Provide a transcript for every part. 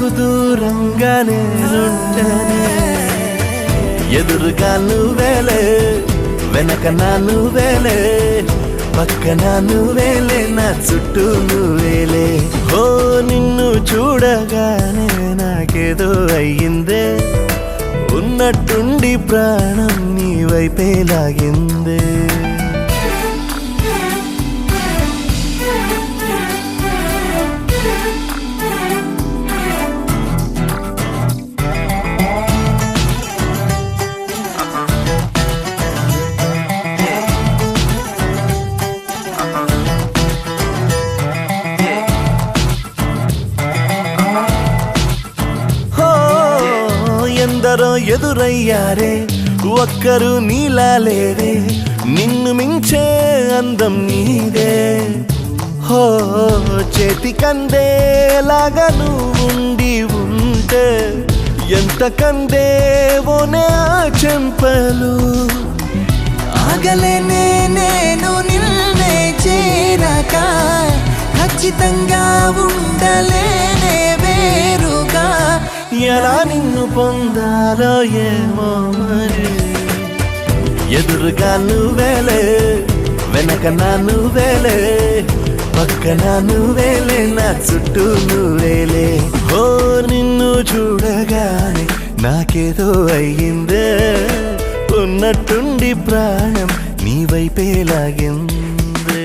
నీకు దూరంగానే ఉంటానే ఎదురుగా నువ్వేలే వెనక నా నువ్వేలే పక్కన నువ్వేలే నా చుట్టూ నువ్వేలే ఓ నిన్ను చూడగానే నాకేదో అయ్యిందే ఉన్నట్టుండి ప్రాణం నీ వైపే లాగిందే ఎందరో ఎదురయ్యారే ఒక్కరు నీలా లేరే నిన్ను మించే అందం నీదే హో చేతికందేలాగా నువ్వుండి ఉంటే ఎంత కందేవోనే ఆ చెంపలు ఆగలేనే నేను నిన్నే చేరక ఖచ్చితంగా ఉండలేనే వేరుగా ఎలా నిన్ను పొందాలో ఏమో మరి ఎదురుగా నువ్వేలే వెనక నా నువ్వేలే పక్కన నువ్వేలే నా చుట్టూ నువ్వేలే ఓ నిన్ను చూడగానే నాకేదో అయ్యిందే ఉన్నట్టుండి ప్రాణం నీ వైపే లాగిందే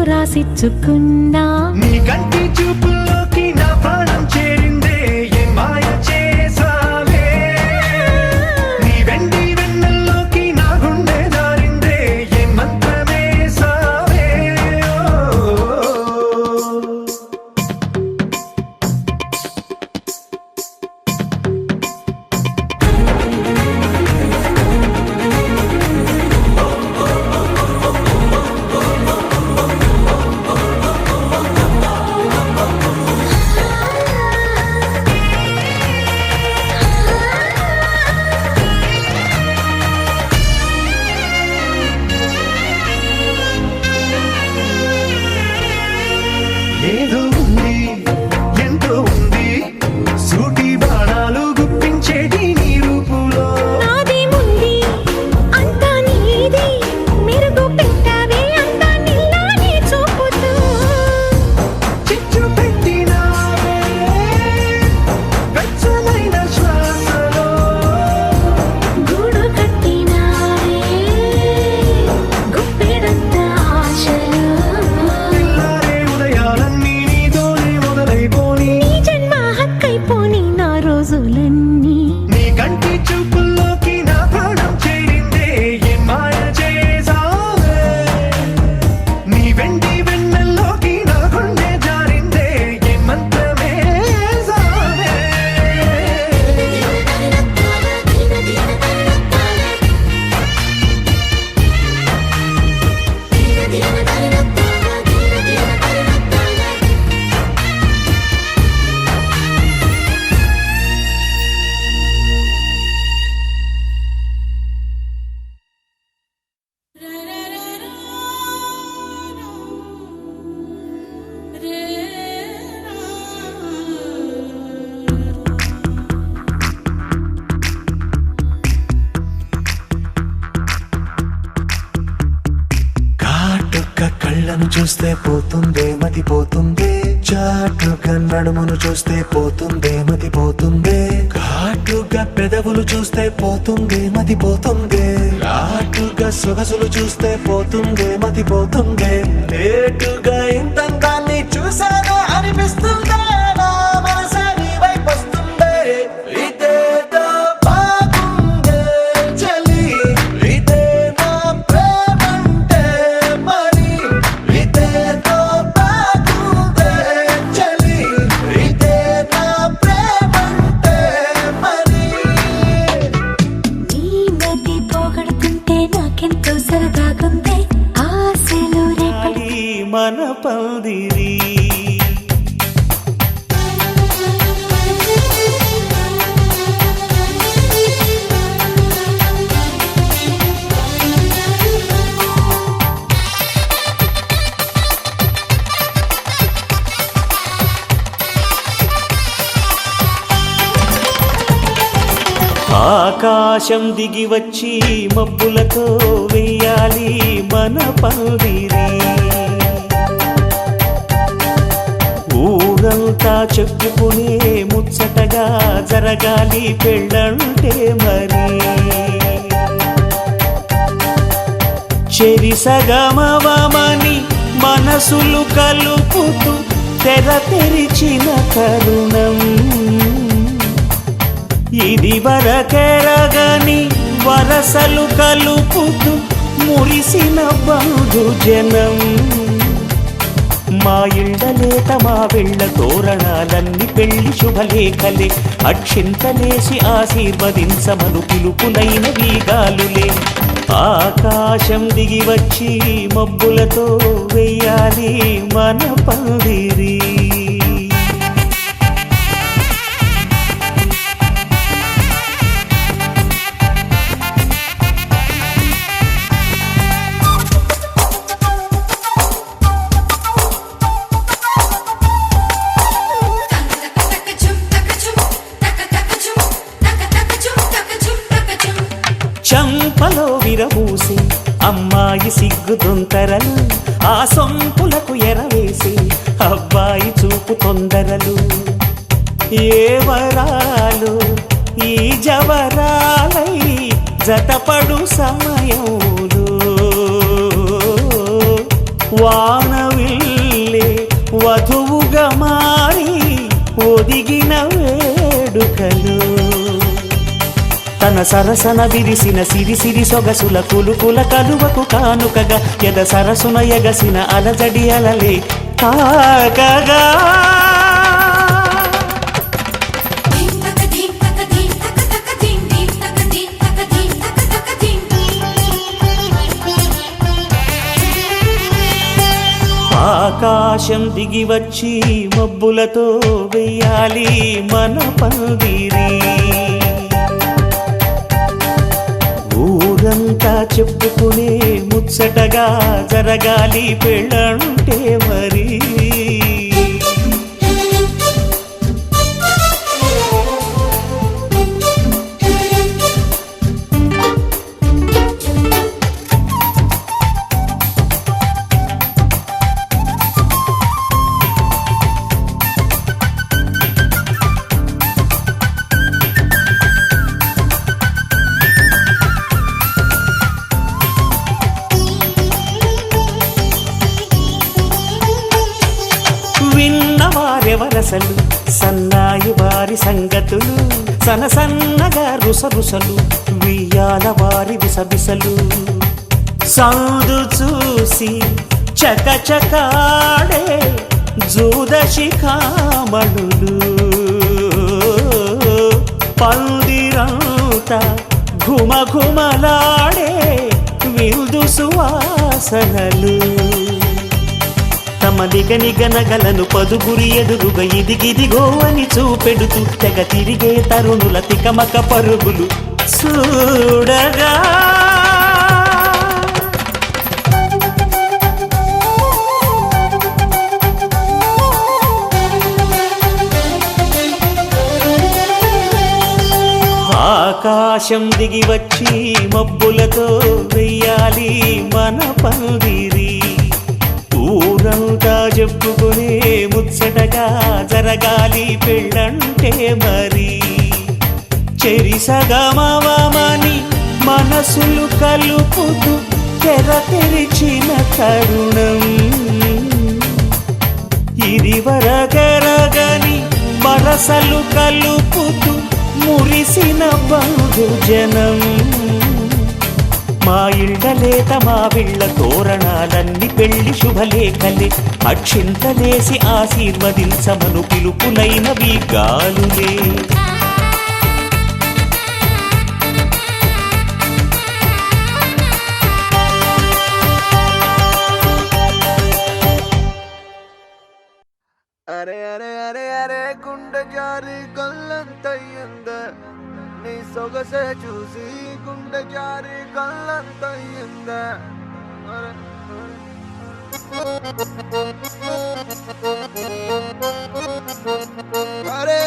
రాసిచ్చుకున్నా నీ కంటి చూపుల్లోకి నా ప్రాణం చేరిందే ఏ మాయ చేసావే నీ వెండి వెన్నెల్లోకి నా గుండె జారిందే ఏ మంత్రమే సావే చూస్తే పోతుందే మతిపోతుందే, చాటుగా నడుమును చూస్తే పోతుందే మతిపోతుందే, ఘాటుగా పెదవులు చూస్తే పోతుందే మతిపోతుందే, ఘాటుగా సొగసులు చూస్తే పోతుందే మతిపోతుందే, లేటుగా ఇంతందాన్ని చూసానే అనిపిస్తుందే, నా మనసే నీ వైపు వస్తుందే, ఇదేదో బాగుందే చలి, ఇదే నా ప్రేమంటే మరి, ఇదేదో బాగుందే చలి, ఇదే నా ప్రేమంటే మరి. నీ మతి పోగొడుతుంటే నాకెంతో సరదాగుంది, ఆశలు రేపటి మన పందిరి ఆకాశం దిగి వచ్చి మబ్బులతో వెయ్యాలి మన పందిరి, ఊరంతా చెప్పుకునే ముచ్చటగా జరగాలి పెళ్ళంటే మరి, చెరిసగమవమని మనసులు కలుపుతూ తెర తెరిచిన తరుణం, ఇది వరకెరగని వరసలు కలుపుతూ మురిసిన బంధుజనం, మా ఇళ్ళలేత మా వెళ్ళ తోరణాలన్నీ పెళ్లి శుభలేఖలే, అక్షింతలేసి ఆశీర్వదించమను పిలుపులైన వీగాలులే, ఆకాశం దిగి వచ్చి మబ్బులతో వెయ్యాలి మన పందిరి. చంపలో విరబూసి అమ్మాయి సిగ్గు దొంతరలు, ఆ సొంపులకు ఎరవేసి అబ్బాయి చూపు తొందరలు, ఏ వరాలు ఈ జవరాలై జతపడు సమయంలో, వానవిల్లే వధువుగా మారి ఒదిగిన వేడుకలు, తన సరసన విరిసిన సిరిసిరి సొగసుల కులుకుల కలువకు కానుకగా ఎద సరసున ఎగసిన అలజడి అలలే తాకగా, ఆకాశం దిగి వచ్చి మబ్బులతో వెయ్యాలి మన పందిరి, ఊరంతా చెప్పుకునే ముచ్చటగా జరగాలి పెళ్ళంటే మరి. విన్నవారెవరసలు సన్నాయి వారి సంగతులు, సనసన్నగా రుసరుసలు వియ్యాల వారి విసబిసలు, సౌదు చూసి చకచకాడే జూదశిఖామణులు, పందిరంతా ఘుమఘుమలాడే విందు సువాసనలు, తమ నిగనిగనగలను పదుగురి ఎదురుగా ఇదిగిదిగో అని చూపెడుతూ తెగ తిరిగే తరుణుల తికమక పరుగులు చూడగా, ఆకాశం దిగి వచ్చి మబ్బులతో వెయ్యాలి మన పందిరి, ఊరంతా చెప్పుకునే ముచ్చటగా జరగాలి పెళ్ళంటే మరి చెరిసగమవమని మనసులు కలుపుతూ తెర తెరిచిన తరుణం ఇది వరగరగని వరసలు కలుపుతూ మురిసిన బంధుజనం మా ఇళ్ళలేత మా వీళ్ళ తోరణాలన్నీ పెళ్లి శుభలేఖలే అక్షింతలేసి ఆశీర్వదించమను పిలుపులైనవి గాలులే అరే అరే అరే అరే గుండె జారి కళ్ళంతయ్యింద నీ సొగసే చూసి గుండె జారి కళ్ళంతయ్యింద అరే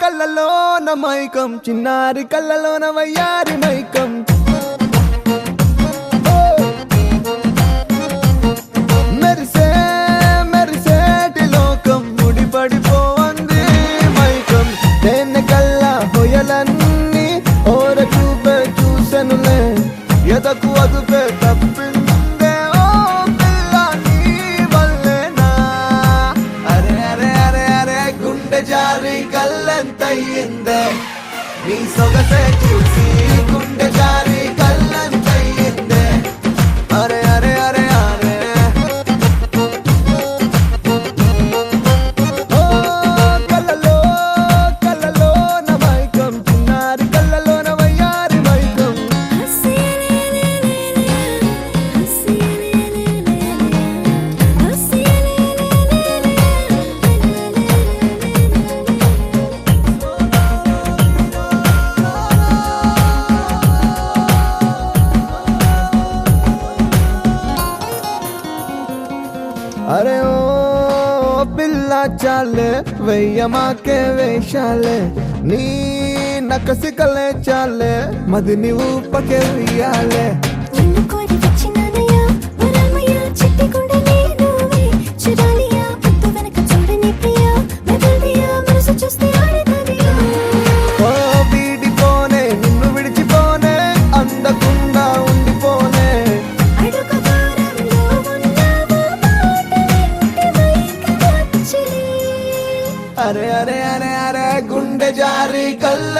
కళ్ళలోన మైకం చిన్నారి కళ్ళలోన వయ్యారి మైకం మెరిసే మెరిసేటి లోకం ముడిపడిపోంది మైకం తేనె కళ్ళ హొయలన్నీ ఓర చూపే చూసెనులే ఎదకు అదుపే తప్పిందే ఓ పిల్ల నీ వల్లేనా అరే అరే అరే అరే గుండె జారి కళ్ళంతయ్యిందే నీ సొగసే చూసి గుండె జారి కళ్ళంతయ్యిందే అరే అరే అరే అరే ఓ కళ్ళలో కళ్ళలో నా మైకం చిన్నారి కళ్ళలో నా వయ్యారి మైకం అరే ఓ పిల్ల చాలే వెయ్యమాకే వేషాలే నీ నకసికలే చాలే మది నీవు పకే వెయ్యాలే ఎన్నుకోరి వచ్చినానయ్యా వరామయ్యా చిట్టి గుండెని నువ్వే చూడాలియా పొత్తు వెనక చూడని ప్రియా మెదల్దియా మనసు చూస్తే ఆడతాదియా ఓ వీడిపోనే నిన్ను విడిచిపోనే అందకుండా ఉండిపోనే అడుగు దూరంలో ఉన్నావా మాట వింటే మైకమొచ్చిలే అరే అరే అరే అరే గుండె జారి కళ్ళ